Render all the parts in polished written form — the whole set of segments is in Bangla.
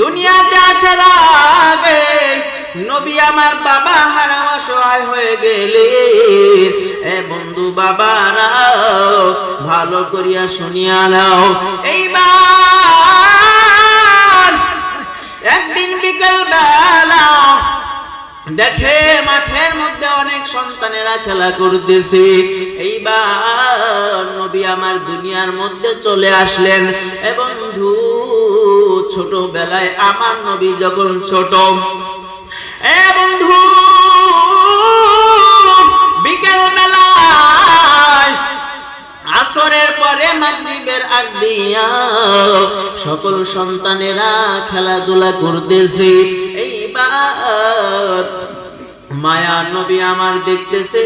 দুনিয়াতে আসার আগে নবী আমার বাবা হারা অসহায় হয়ে গেলে এ বন্ধু বাবারা ভালো করিয়া শুনিয়া নাও। এইবার একদিন বিকেল বেলা দেখে মাঠের মধ্যে অনেক সন্তানেরা খেলা করতেছে। এইবার নবী আমার দুনিয়ার মধ্যে চলে আসলেন। এবং বন্ধু ছোটবেলায় আমার নবী যখন ছোট, বন্ধু বিকেল বেলায় আসরের পরে মাগরিবের আগ দিয়া সকল সন্তানেরা খেলাধুলা করতেছে। এইবার মায়া নবী আমার দেখতেছে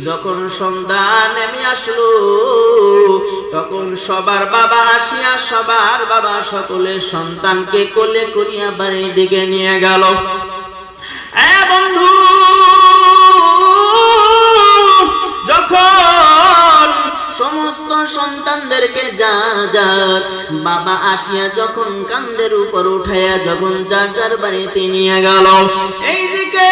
যখন সন্ধ্যা নেমে আসলো তখন সবার বাবা আসিয়া সবার বাবা সকলের সন্তানকে কোলে করিয়া বাড়ির দিকে নিয়ে গেল। বন্ধু যখন সমস্ত সন্তানদেরকে যার বাবা আসিয়া যখন কান্দের উপর উঠাইয়া যখন যার যার বাড়িতে নিয়ে গেল, এইদিকে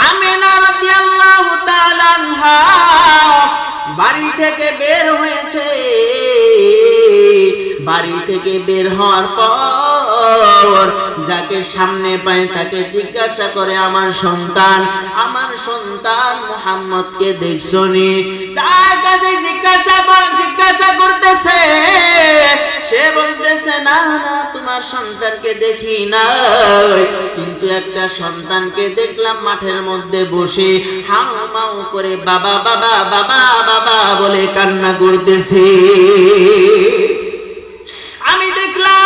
আমিনা রাদিয়াল্লাহু তাআলা আনহা বাড়ি থেকে বের হয়েছে। বাড়ি থেকে বের হওয়ার পর যাকে সামনে পায় তাকে জিজ্ঞাসা করে, আমার সন্তান মুহাম্মদকে দেখছনি? তার কাছে জিজ্ঞাসা করতেছে, সে বলতেছে না না, তোমার সন্তানকে দেখি নাই, কিন্তু একটা সন্তানকে দেখলাম মাঠের মধ্যে বসে হাউ মাউ করে বাবা বাবা বাবা বাবা বলে কান্না করতেছে। আমি দেখলাম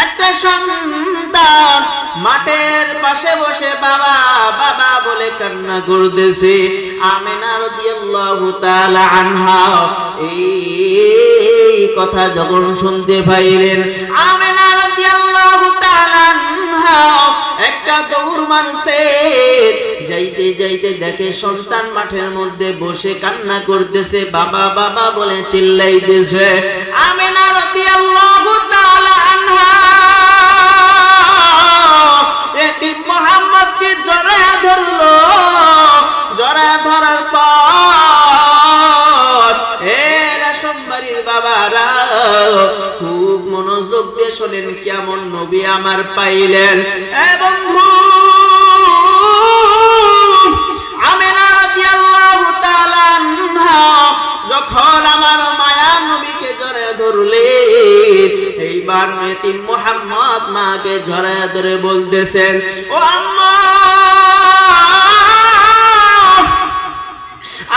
একটা সন্তান মাঠের পাশে বসে বাবা বাবা বলে কান্না করতেছে। আমিনা রাদিয়াল্লাহু তাআলা আনহা এই কথা যখন শুনতে পাইলেন, আমিনা রাদিয়াল্লাহু তাআলা আনহা একটা দৌড় মারছে। যাইতে যাইতে দেখে সন্তান মাঠের মধ্যে বসে কান্না করতেছে, বাবা বাবা বলে চিল্লাইতেছে। আমিনা রাদিয়াল্লাহু তাআলা আনহা এতিম মুহাম্মদকে জড়ায়া ধরলো। জড়ায়া ধরার পর রাশমবাড়ির বাবারা খুব মনোযোগ দিয়ে শোনেন কেমন নবী আমার পাইলেন। বন্ধু আমিনা রাদিয়াল্লাহু তাআলা আনহা যখন আমার মায়া নবীকে জড়ায়া ধরলে, এইবার এতিম মুহাম্মদ মাকে জড়ায়া ধরে বলতেছেন, ও আম্মা,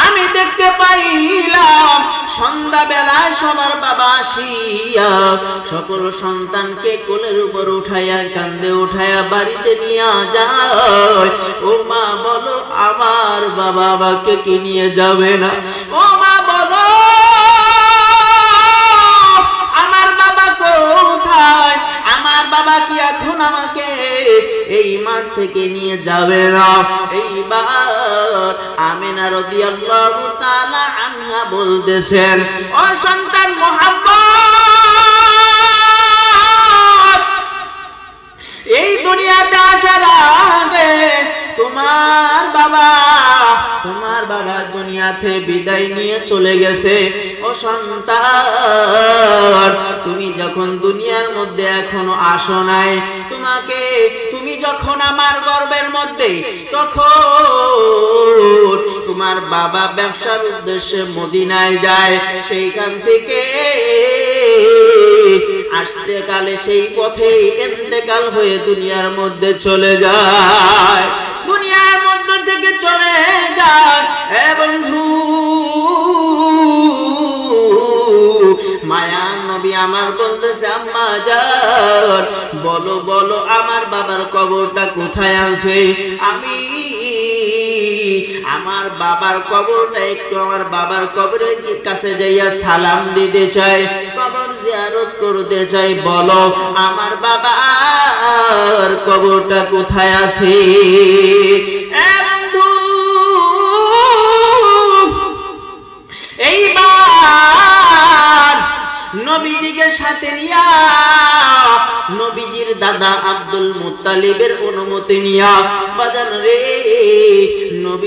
আমি দেখতে পাইলাম সন্ধ্যা বেলায় সবার বাবা আসিয়া সকল সন্তানকে কোলের উপর উঠাইয়া কান্দে উঠাইয়া বাড়িতে নিয়ে যায়। ও মা বলো আমার বাবা আমাকে কি নিয়ে যাবে না? ও মা বলো আমার বাবা কোথায়? আমার বাবা কি এখন আমাকে এই মাঠ থেকে নিয়ে যাবে না? এইবার আমিনা রাদিয়াল্লাহু তাআলা আনহা বলতেছেন, ও সন্তান মুহাম্মদ, এই দুনিয়াতে আসার আগে তোমার বাবা দুনিয়াতে বিদায় নিয়ে চলে গেছে। ও সন্তান, তুমি যখন দুনিয়ার মধ্যে এখনো আসো নাই, তুমি যখন আমার গর্ভের মধ্যে, তখন তোমার বাবা ব্যবসার উদ্দেশ্যে মদিনায় যায়। সেইখান থেকে আসতে কালে সেই পথে ইন্তেকাল হয়ে দুনিয়ার মধ্যে চলে যায়। দুনিয়ার মধ্যে থেকে চলে যায়। বন্ধু মায়া নবী আমার বলতেছে, আম্মা জান বলো বলো আমার বাবার কবরটা কোথায় আছে? আমি আমার বাবার কবরটা একটু আমার বাবার কবরের কাছে যাইয়া সালাম দিতে চাই, কবর জিয়ারত করতে চাই। বলো আমার বাবার কবরটা কোথায় আছে? বন্ধু এইবার নবীজিকে সাথে নিয়া নবীজির দাদা আব্দুল মুত্তালিবের অনুমতি নিয়া বাজান রে নবী